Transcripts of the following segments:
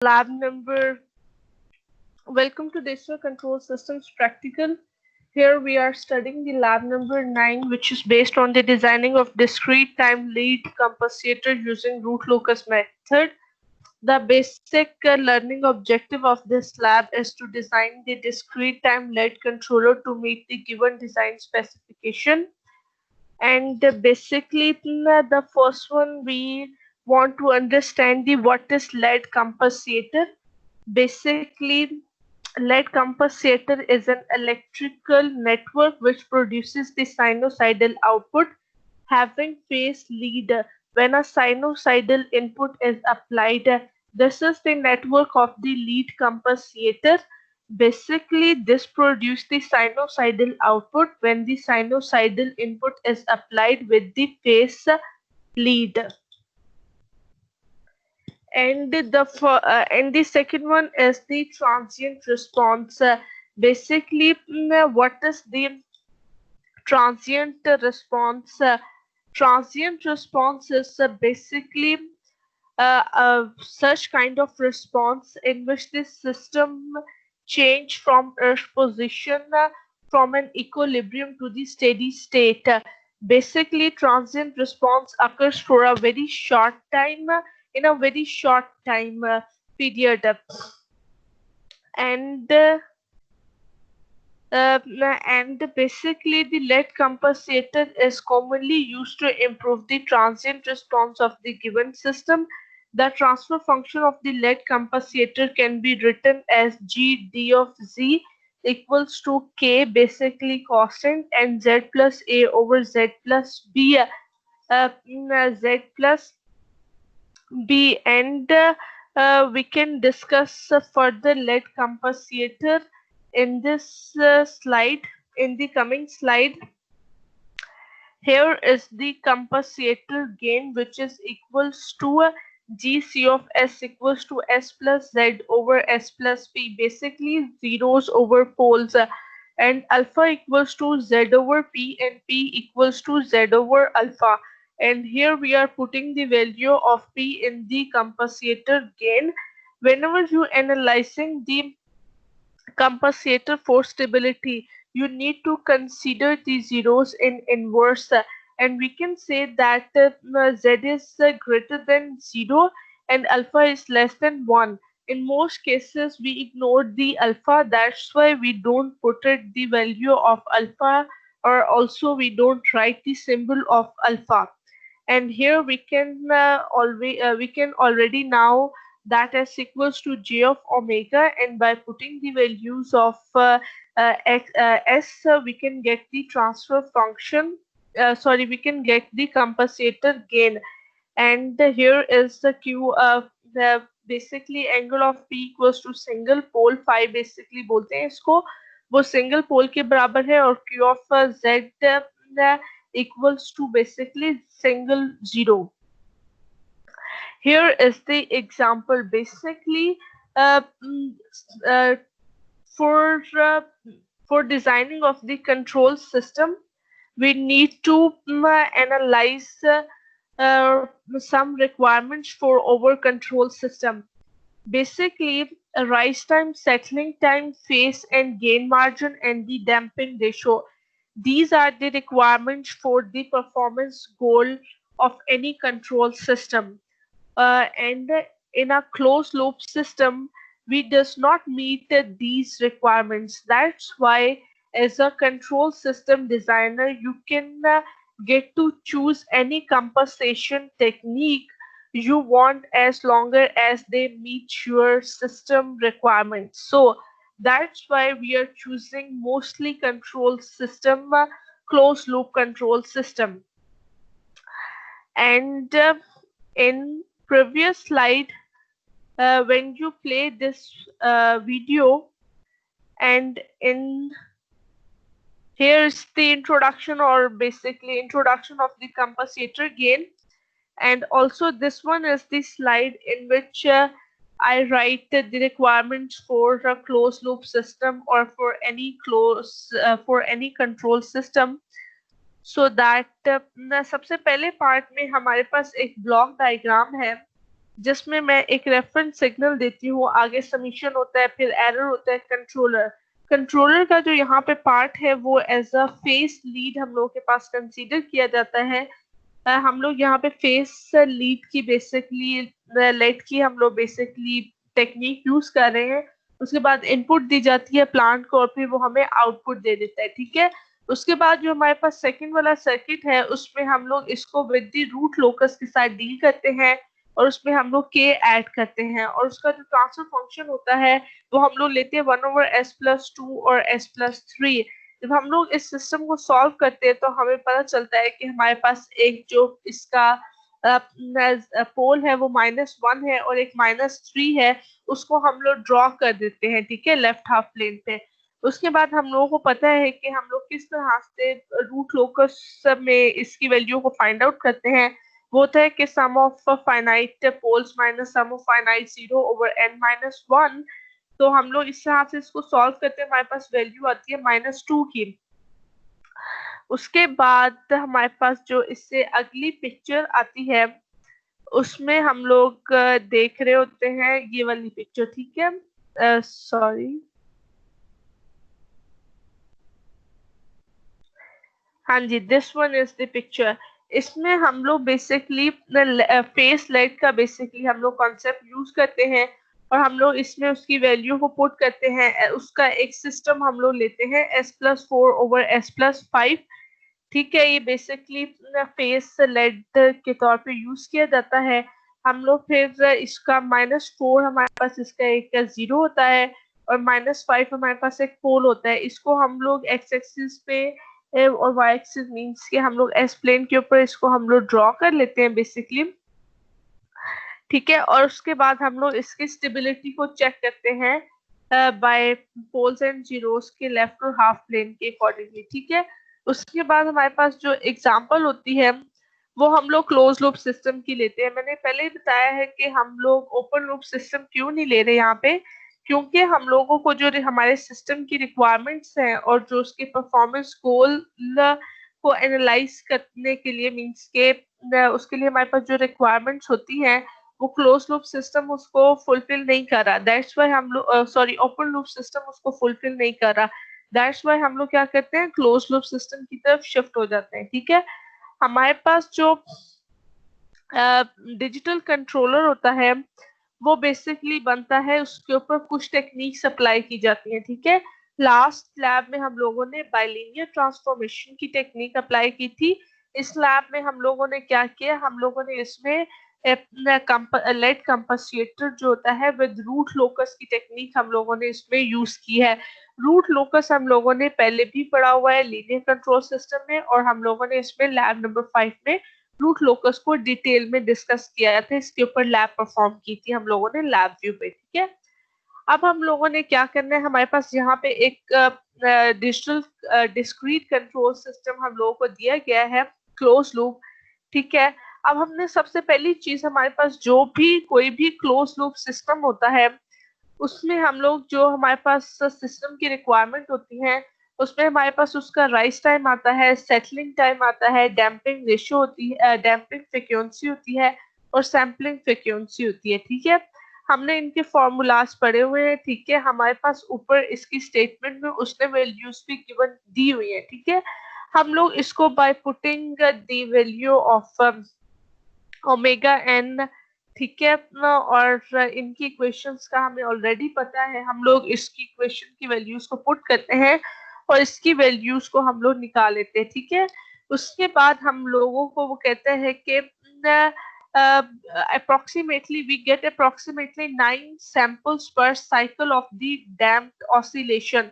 Lab number. Welcome to Digital Control Systems Practical. Here we are studying the lab number 9, which is based on the designing of discrete time lead compensator using root locus method. The basic learning objective of this lab is to design the discrete time lead controller to meet the given design specification. And basically, the first one we want to understand the what is lead compensator. Basically, lead compensator is an electrical network which produces the sinusoidal output having phase lead when a sinusoidal input is applied. This is the network of the lead compensator. Basically, this produces the sinusoidal output when the sinusoidal input is applied with the phase lead. And the second one is the transient response. Basically, what is the transient response? Transient response is basically such kind of response in which the system change from Earth position from an equilibrium to the steady state. Basically, transient response occurs for a very short time, in a very short time period, and uh, uh, and basically the lead compensator is commonly used to improve the transient response of the given system. The transfer function of the lead compensator can be written as G d of z equals to k, basically constant, and z plus a over z plus b, z plus b. And we can discuss further lead compensator in this slide, in the coming slide. Here is the compensator gain, which is equals to GC of S equals to S plus Z over S plus P, basically zeros over poles, and alpha equals to Z over P and P equals to Z over alpha. And here we are putting the value of P in the compensator gain. Whenever you analyzing the compensator for stability, you need to consider the zeros in inverse, and we can say that z is greater than 0 and alpha is less than 1. In most cases we ignore the alpha, that's why we don't put it the value of alpha, or also we don't write the symbol of alpha. And here we can we can already now that s equals to j of omega, and by putting the values of s, we can get the transfer function, sorry, we can get the compensator gain. And here is the q, the basically angle of p equals to single pole phi, basically बोलते हैं इसको, वो single pole के बराबर है, और q of z equals to basically single zero. Here is the example. Basically, uh, mm, uh, for uh, for designing of the control system, we need to analyze some requirements for our control system. Basically, rise time, settling time, phase and gain margin, and the damping ratio. These are the requirements for the performance goal of any control system. And in a closed loop system, we does not meet these requirements. That's why as a control system designer, you can get to choose any compensation technique you want as longer as they meet your system requirements. So that's why we are choosing mostly control system, closed loop control system. And in previous slide, when you play this video, and in here's the introduction, or basically introduction of the compensator gain. And also this one is the slide in which I write the requirements for a closed loop system, or for any for any control system. So that सबसे पहले part में हमारे पास एक block diagram है जिसमें मैं एक reference signal देती हूँ, आगे समीशन होता है, फिर एरर होता है। कंट्रोलर कंट्रोलर का जो यहाँ पे पार्ट है वो एज अ फेस लीड हम लोगों के पास कंसीडर किया जाता है। हम लोग यहाँ पे फेस लीड की बेसिकली लेट की हम लोग बेसिकली टेक्निक यूज कर रहे हैं। उसके बाद इनपुट दी जाती है प्लांट को और फिर वो हमें आउटपुट दे देता है, ठीक है। उसके बाद जो हमारे पास सेकंड वाला सर्किट है उसमें हम लोग इसको विद द रूट लोकस के साथ डील करते हैं और उसमें हम लोग के ऐड करते हैं और उसका जो ट्रांसफर फंक्शन होता है वो हम लोग लेते हैं 1/s+2 और s+3। जब हम लोग इस सिस्टम को सॉल्व करते हैं तो हमें पता चलता है कि हमारे पास एक जो इसका पोल है वो -1 है और एक -3 है। उसको हम लोग ड्रॉ कर देते हैं, ठीक है, लेफ्ट हाफ प्लेन पे। उसके बाद हम लोगों को पता है कि हम लोग किस तरह से रूट लोकस में इसकी वैल्यू को फाइंड आउट करते हैं। वो होता है कि sum of finite poles minus sum of finite 0/n-1। तो हम लोग इस तरह से इसको सॉल्व करते हैं, हमारे पास वैल्यू आती है -2 की। उसके बाद हमारे पास जो इससे अगली पिक्चर आती है उसमें हम लोग देख रहे होते हैं ये वाली पिक्चर, ठीक है। सॉरी, हाँ जी, this one is the picture. इसमें हम लोग बेसिकली फेस लाइट का बेसिकली हम लोग कॉन्सेप्ट यूज करते हैं और हम लोग इसमें उसकी वैल्यू को पुट करते हैं। उसका एक सिस्टम हम लोग लेते हैं s+4/s+5, ठीक है। ये बेसिकली फेस लेड के तौर पे यूज किया जाता है। हम लोग फिर इसका -4 हमारे पास इसका एक जीरो होता है और -5 हमारे पास एक पोल होता है। इसको हम लोग एक्स एक्सिस पे और वाई एक्सिस मीन्स के हम लोग एस प्लेन के ऊपर इसको हम लोग ड्रॉ कर लेते हैं बेसिकली, ठीक है। और उसके बाद हम लोग इसकी स्टेबिलिटी को चेक करते हैं बाय पोल्स एंड जीरोस के लेफ्ट और हाफ प्लेन के अकॉर्डिंगली, ठीक है। उसके बाद हमारे पास जो एग्जांपल होती है वो हम लोग क्लोज लूप सिस्टम की लेते हैं। मैंने पहले ही बताया है कि हम लोग ओपन लूप सिस्टम क्यों नहीं ले रहे यहाँ पे, क्योंकि हम लोगों को जो हमारे सिस्टम की रिक्वायरमेंट्स हैं और जो उसके परफॉर्मेंस गोल को एनालाइज करने के लिए मीन्स के उसके लिए हमारे पास जो रिक्वायरमेंट्स होती हैं वो क्लोज लूप सिस्टम उसको फुलफिल नहीं कर रहा। दैट्स व्हाई हम लोग सॉरी ओपन लूप सिस्टम उसको फुलफिल नहीं कर रहा। दैट्स व्हाई हम लोग क्या करते हैं, क्लोज लूप सिस्टम की तरफ शिफ्ट हो जाते हैं, ठीक है। हमारे पास जो डिजिटल कंट्रोलर होता है वो बेसिकली बनता है, उसके ऊपर कुछ टेक्निक्स अप्लाई की जाती हैं, ठीक है। लास्ट लैब में हम लोगों ने बाइलिनियर ट्रांसफॉर्मेशन की टेक्निक अप्लाई की थी। इस लैब में हम लोगों ने क्या किया, हम लोगों ने इसमें लेड कंपनसेटर जो होता है विद रूट लोकस की टेक्निक हम लोगों ने इसमें यूज की है। रूट लोकस हम लोगों ने पहले भी पढ़ा हुआ है लीनियर कंट्रोल सिस्टम में और हम लोगों ने इसमें लैब नंबर 5 में रूट लोकस को डिटेल में डिस्कस किया था। इसके ऊपर लैब परफॉर्म की थी हम लोगों ने लैब व्यू पे, ठीक है। अब हम लोगों ने क्या करना है, हमारे पास यहाँ पे एक डिजिटल डिस्क्रीट कंट्रोल सिस्टम हम लोगों को दिया गया है, क्लोज लूप, ठीक है। अब हमने सबसे पहली चीज हमारे पास जो भी कोई भी क्लोज लूप सिस्टम होता है उसमें हम लोग जो हमारे पास सिस्टम की रिक्वायरमेंट होती है उसमें हमारे पास उसका राइज टाइम आता है, सेटलिंग टाइम आता है, डैम्पिंग रेशियो होती है, डैम्पिंग फ्रीक्वेंसी होती है और सैम्पलिंग फ्रीक्वेंसी होती है, ठीक है। हमने इनके फॉर्मूलाज पढ़े हुए हैं, ठीक है। हमारे पास ऊपर इसकी स्टेटमेंट में उसने वैल्यूज भी गिवन दी हुई है, ठीक है। हम लोग इसको by putting the value of omega n, ठीक है अपना, और इनकी इक्वेशंस का हमें ऑलरेडी पता है। हम लोग इसकी इक्वेशन की वैल्यूज को पुट करते हैं और इसकी वैल्यूज को हम लोग निकाल लेते हैं, ठीक है। उसके बाद हम लोगों को वो कहते हैं कि approximately we get approximately 9 samples per cycle of the damped oscillation।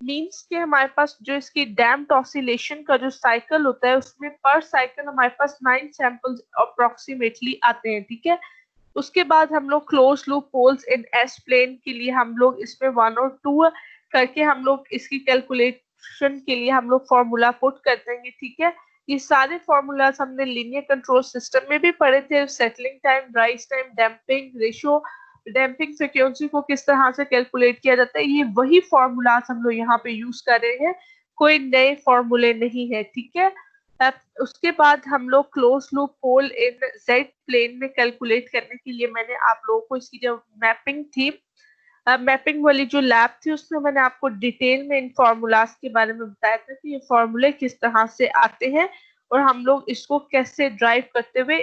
Means के हमारे पास जो इसकी डैम्प्ड ऑसिलेशन का जो साइकिल होता है उसमें पर साइकिल हमारे पास 9 सैंपल्स अप्रोक्सीमेटली आते हैं, ठीक है। उसके बाद हम लोग क्लोज लूप पोल्स इन एस प्लेन के लिए हम लोग इसमें 1 और 2 करके हम लोग इसकी कैलकुलेशन के लिए हम लोग फॉर्मूला पुट कर देंगे, ठीक है। ये सारे फॉर्मूलाज हमने लीनियर कंट्रोल सिस्टम में भी पढ़े थे, settling time, rise time, damping ratio, damping frequency को किस तरह से कैलकुलेट किया जाता है, ये वही फॉर्मूलाज हम लोग यहाँ पे यूज कर रहे हैं, कोई नए फॉर्मूले नहीं है, ठीक है। उसके बाद हम लोग क्लोज लूप पोल इन जेड प्लेन में कैलकुलेट करने के लिए मैंने आप लोगों को इसकी जो मैपिंग थी, मैपिंग वाली जो लैब थी, उसमें मैंने आपको डिटेल में इन फॉर्मूलाज के बारे में बताया था कि ये फॉर्मूले किस तरह से आते हैं और हम लोग इसको कैसे ड्राइव करते हुए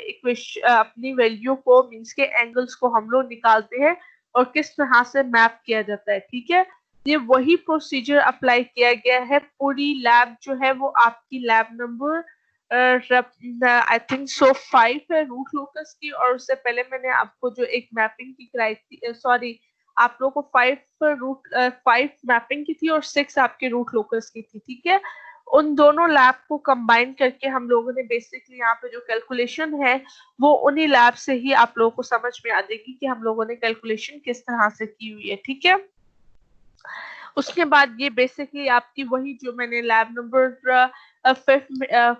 अपनी वैल्यू को मीन्स के एंगल्स को हम लोग निकालते हैं और किस तरह से मैप किया जाता है। ठीक है, ये वही प्रोसीजर अप्लाई किया गया है। पूरी लैब जो है वो आपकी lab number I think so 5 है रूट लोकस की, और उससे पहले मैंने आपको जो एक मैपिंग की कराई थी, सॉरी आप लोगों को 5 मैपिंग की थी और 6 आपके रूट लोकस की थी। ठीक है, उन दोनों लैब को कंबाइन करके हम लोगों ने बेसिकली यहाँ पे जो कैलकुलेशन है वो उन्हीं लैब से ही आप लोगों को समझ में आ जाएगी कि हम लोगों ने कैलकुलेशन किस तरह से की हुई है। ठीक है, उसके बाद ये बेसिकली आपकी वही जो मैंने लैब नंबर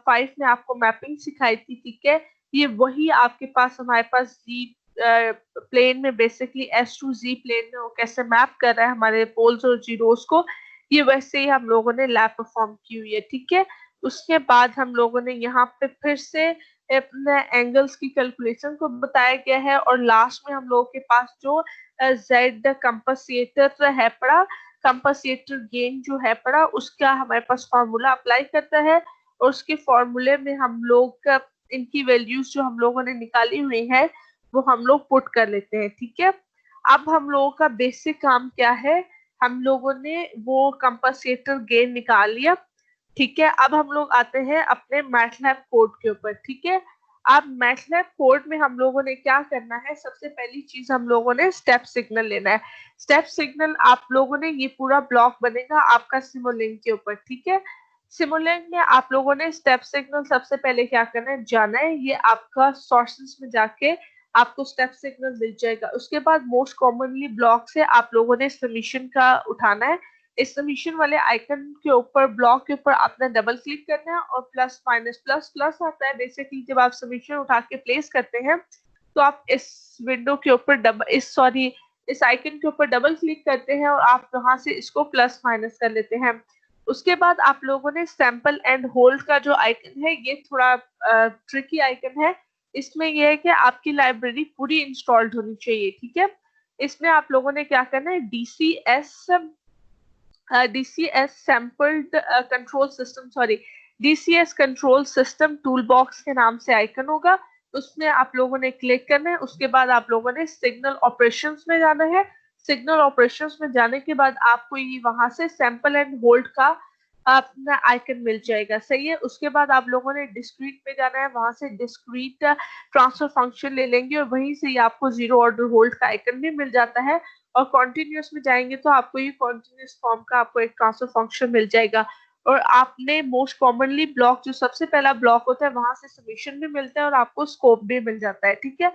5 में आपको मैपिंग सिखाई थी। ठीक है, ये वही आपके पास हमारे पास जी प्लेन में basically S to G plane में वो कैसे मैप कर रहा है हमारे पोल्स और जीरोस को, ये वैसे ही हम लोगों ने लैब परफॉर्म की हुई है। ठीक है, उसके बाद हम लोगों ने यहाँ पे फिर से अपने एंगल्स की कैलकुलेशन को बताया गया है और लास्ट में हम लोगों के पास जो जेड कंपनसेटर है पड़ा, कंपनसेटर गेन जो है पड़ा, उसका हमारे पास फॉर्मूला अप्लाई करता है और उसके फॉर्मूले में हम लोग इनकी वैल्यूज जो हम लोगों ने निकाली हुई है वो हम लोग पुट कर लेते हैं। ठीक है, अब हम लोगों का बेसिक काम क्या है, हम लोगों ने वो कंपनसेटर गेन निकाल लिया। ठीक है, अब हम लोग आते हैं अपने मैटलैब कोड के ऊपर। ठीक है, अब मैटलैब कोड में हम लोगों ने क्या करना है, सबसे पहली चीज हम लोगों ने स्टेप सिग्नल लेना है। स्टेप सिग्नल आप लोगों ने, ये पूरा ब्लॉक बनेगा आपका सिमुलिंक के ऊपर। ठीक है, सिमुलिंक में आप लोगों ने स्टेप सिग्नल सबसे पहले क्या करना है, जाना है, ये आपका सोर्सेस में जाके आपको स्टेप सिग्नल मिल जाएगा। उसके बाद मोस्ट कॉमनली ब्लॉक से आप लोगों ने सबमिशन का उठाना है। इस सबमिशन वाले आइकन के ऊपर ब्लॉक के ऊपर आपने डबल क्लिक करना है और प्लस माइनस प्लस प्लस आता है। बेसिकली जब आप सबमिशन उठा के प्लेस करते हैं तो आप इस विंडो के ऊपर इस आइकन के ऊपर डबल क्लिक करते हैं और आप वहां से इसको प्लस माइनस कर लेते हैं। उसके बाद आप लोगों ने सैंपल एंड होल्ड का जो आइकन है, ये थोड़ा ट्रिकी आइकन है। इसमें यह है कि आपकी लाइब्रेरी पूरी इंस्टॉल्ड होनी चाहिए। ठीक है, इसमें आप लोगों ने क्या करना है, DCS sampled control system, sorry DCS control system tool box के नाम से आइकन होगा, उसमें आप लोगों ने क्लिक करना है। उसके बाद आप लोगों ने सिग्नल ऑपरेशंस में जाना है। सिग्नल ऑपरेशंस में जाने के बाद आपको ये वहां से सैंपल एंड होल्ड का अपना आइकन मिल जाएगा। सही है, उसके बाद आप लोगों ने डिस्क्रीट में जाना है, वहां से डिस्क्रीट ट्रांसफर फंक्शन ले लेंगे और वहीं से आपको जीरो ऑर्डर होल्ड का आइकन भी मिल जाता है। और कॉन्टिन्यूस में जाएंगे तो आपको ये कॉन्टिन्यूस फॉर्म का आपको एक ट्रांसफर फंक्शन मिल जाएगा। और आपने मोस्ट कॉमनली ब्लॉक जो सबसे पहला ब्लॉक होता है वहां से सबमिशन भी मिलता है और आपको स्कोप भी मिल जाता है। ठीक है,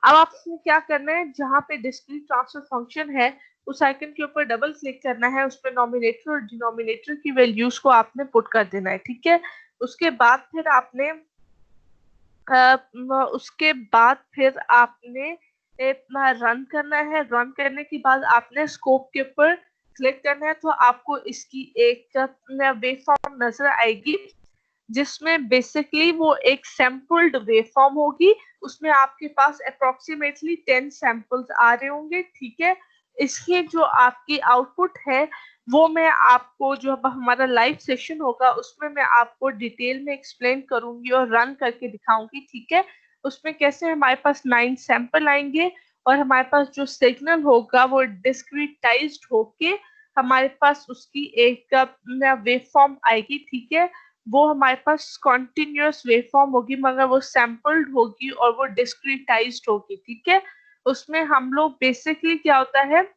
अब आपको क्या करना है, जहां पे डिस्क्रीट ट्रांसफर फंक्शन है उस आइकन के ऊपर डबल क्लिक करना है, उस पर नॉमिनेटर और डिनोमिनेटर की वैल्यूज को आपने पुट कर देना है। ठीक है, उसके बाद फिर आपने रन करना है। रन करने के बाद आपने स्कोप के ऊपर क्लिक करना है तो आपको इसकी एक वेवफॉर्म नजर आएगी जिसमें बेसिकली वो एक सैंपल्ड वेवफॉर्म होगी। उसमें आपके पास अप्रोक्सीमेटली 10 सैंपल्स आ रहे होंगे। ठीक है, इसकी जो आपकी आउटपुट है वो मैं आपको, जो अब हमारा लाइव सेशन होगा उसमें मैं आपको डिटेल में एक्सप्लेन करूंगी और रन करके दिखाऊंगी। ठीक है, उसमें कैसे हमारे पास 9 सैंपल आएंगे और हमारे पास जो सिग्नल होगा वो डिस्क्रीटाइज्ड होके हमारे पास उसकी एक वेवफॉर्म आएगी। ठीक है, वो हमारे पास कॉन्टिन्यूअस वेवफॉर्म होगी मगर वो सैंपल्ड होगी और वो डिस्क्रीटाइज्ड होगी। ठीक है, उसमें हम लोग बेसिकली क्या होता है,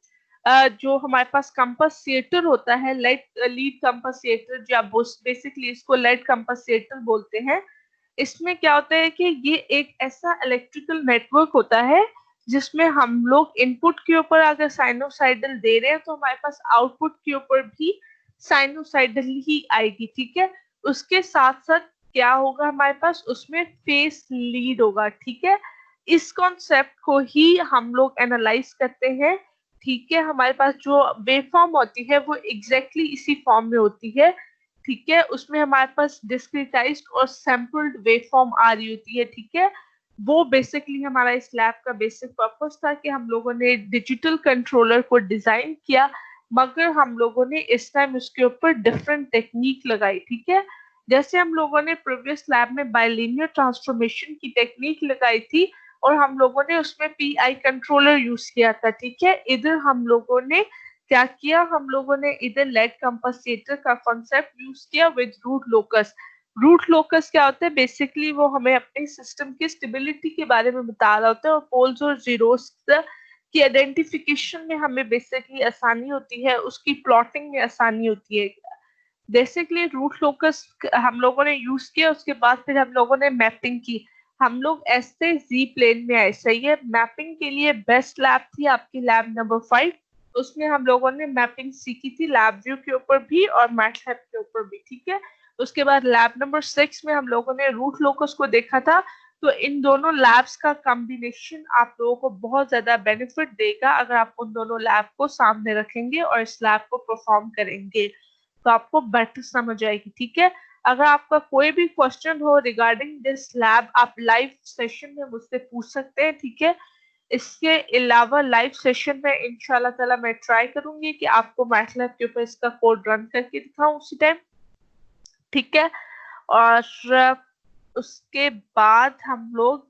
जो हमारे पास कंपनसेटर होता है, लीड कंपनसेटर, जो आप बेसिकली इसको लेड कंपनसेटर बोलते हैं। इसमें क्या होता है कि ये एक ऐसा इलेक्ट्रिकल नेटवर्क होता है जिसमें हम लोग इनपुट के ऊपर अगर साइनोसाइडल दे रहे हैं तो हमारे पास आउटपुट के ऊपर भी साइनोसाइडल ही आएगी। ठीक है, उसके साथ साथ क्या होगा हमारे पास, उसमें फेस लीड होगा। ठीक है, इस कॉन्सेप्ट को ही हम लोग एनालाइज करते हैं। ठीक है, हमारे पास जो वेवफॉर्म होती है वो एग्जैक्टली इसी फॉर्म में होती है। ठीक है, उसमें हमारे पास डिस्क्रिटाइज्ड और सैम्पल्ड वेवफॉर्म आ रही होती है, ठीक है। वो बेसिकली हमारा इस लैब का बेसिक पर्पस था कि हम लोगों ने डिजिटल कंट्रोलर को डिजाइन किया, मगर हम लोगों ने इस टाइम उसके ऊपर डिफरेंट टेक्निक लगाई, ठीक है। जैसे हम लोगों ने प्रीवियस लैब में बाइलिनियर ट्रांसफॉर्मेशन की टेक्निक लगाई थी और हम लोगों ने उसमें पीआई कंट्रोलर यूज किया था, ठीक है। इधर हम लोगों ने क्या किया, हम लोगों ने इधर लेड कंपनसेटर का कॉन्सेप्ट यूज किया with root locus. Root locus क्या होता है, बेसिकली वो हमें अपने सिस्टम की स्टेबिलिटी के बारे में बता रहा होता है और पोल्स और जीरोस की आइडेंटिफिकेशन में हमें बेसिकली आसानी होती है, उसकी प्लॉटिंग में आसानी होती है। बेसिकली रूट लोकस हम लोगों ने यूज किया, उसके बाद फिर हम लोगों ने मैपिंग की। हम लोग ऐसे जी प्लेन में आए, सही है। मैपिंग के लिए बेस्ट लैब थी आपकी लैब नंबर 5, उसमें हम लोगों ने मैपिंग सीखी थी लैब व्यू के ऊपर भी और मैटलैब के ऊपर भी, ठीक है। उसके बाद लैब नंबर 6 में हम लोगों ने रूट लोकस को देखा था। तो इन दोनों लैब्स का कॉम्बिनेशन आप लोगों को बहुत ज्यादा बेनिफिट देगा अगर आप उन दोनों लैब को सामने रखेंगे और इस लैब को परफॉर्म करेंगे, तो आपको बेटर समझ आएगी, ठीक है। अगर आपका कोई भी क्वेश्चन हो रिगार्डिंग दिस लैब, आप लाइव सेशन में मुझसे पूछ सकते हैं, ठीक है। इसके अलावा लाइव सेशन में इंशाल्लाह ताला मैं ट्राई करूंगी कि आपको मैटलैब के ऊपर इसका कोड रन करके दिखाऊं उसी टाइम, ठीक है। और उसके बाद हम लोग